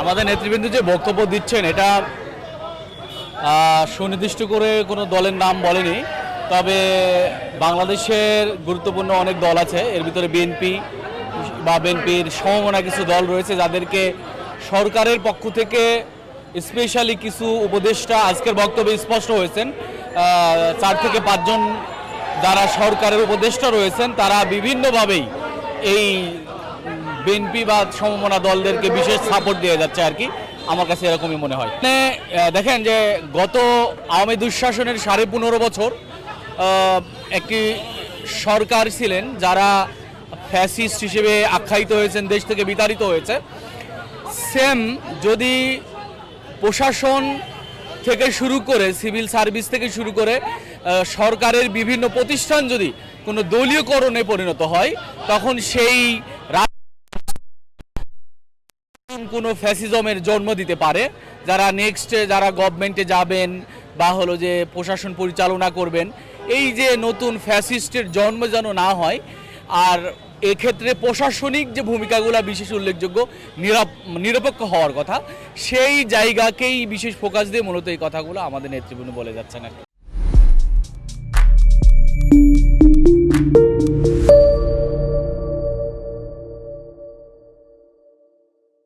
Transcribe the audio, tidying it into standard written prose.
আমাদের নেতৃবৃন্দ যে বক্তব্য দিচ্ছেন এটা সুনির্দিষ্ট করে কোনো দলের নাম বলেনি, তবে বাংলাদেশের গুরুত্বপূর্ণ অনেক দল আছে, এর ভিতরে বিএনপি বা বিএনপির সমমনা কিছু দল রয়েছে যাদেরকে সরকারের পক্ষ থেকে স্পেশালি কিছু উপদেষ্টা আজকের বক্তব্যে স্পষ্ট হয়েছেন। 4 থেকে 5 জন যারা সরকারের উপদেষ্টা রয়েছেন তারা বিভিন্নভাবেই এই বিএনপি বা সমমনা দলদেরকে বিশেষ সাপোর্ট দিয়ে যাচ্ছে আর কি, আমার কাছে এরকমই মনে হয়। দেখেন যে গত আওয়ামী দুঃশাসনের 15.5 বছর একটি সরকার ছিলেন যারা ফ্যাসিস্ট হিসেবে আখ্যায়িত হয়েছেন, দেশ থেকে বিতাড়িত হয়েছে। সেম যদি প্রশাসন থেকে শুরু করে সিভিল সার্ভিস থেকে শুরু করে সরকারের বিভিন্ন প্রতিষ্ঠান যদি কোনো দলীয়করণে পরিণত হয়, তখন সেই কোনো ফ্যাসিজমের জন্ম দিতে পারে। যারা নেক্সট যারা গভর্নমেন্টে যাবেন বা হলো যে প্রশাসন পরিচালনা করবেন, এই যে নতুন ফ্যাসিস্টের জন্ম যেন না হয়। আর এক্ষেত্রে প্রশাসনিক যে ভূমিকাগুলো বিশেষ উল্লেখযোগ্য, নিরপেক্ষ হওয়ার কথা, সেই জায়গাকেই বিশেষ ফোকাস দিয়ে মূলত এই কথাগুলো আমাদের নেতৃবৃন্দ বলে যাচ্ছেন আর কি।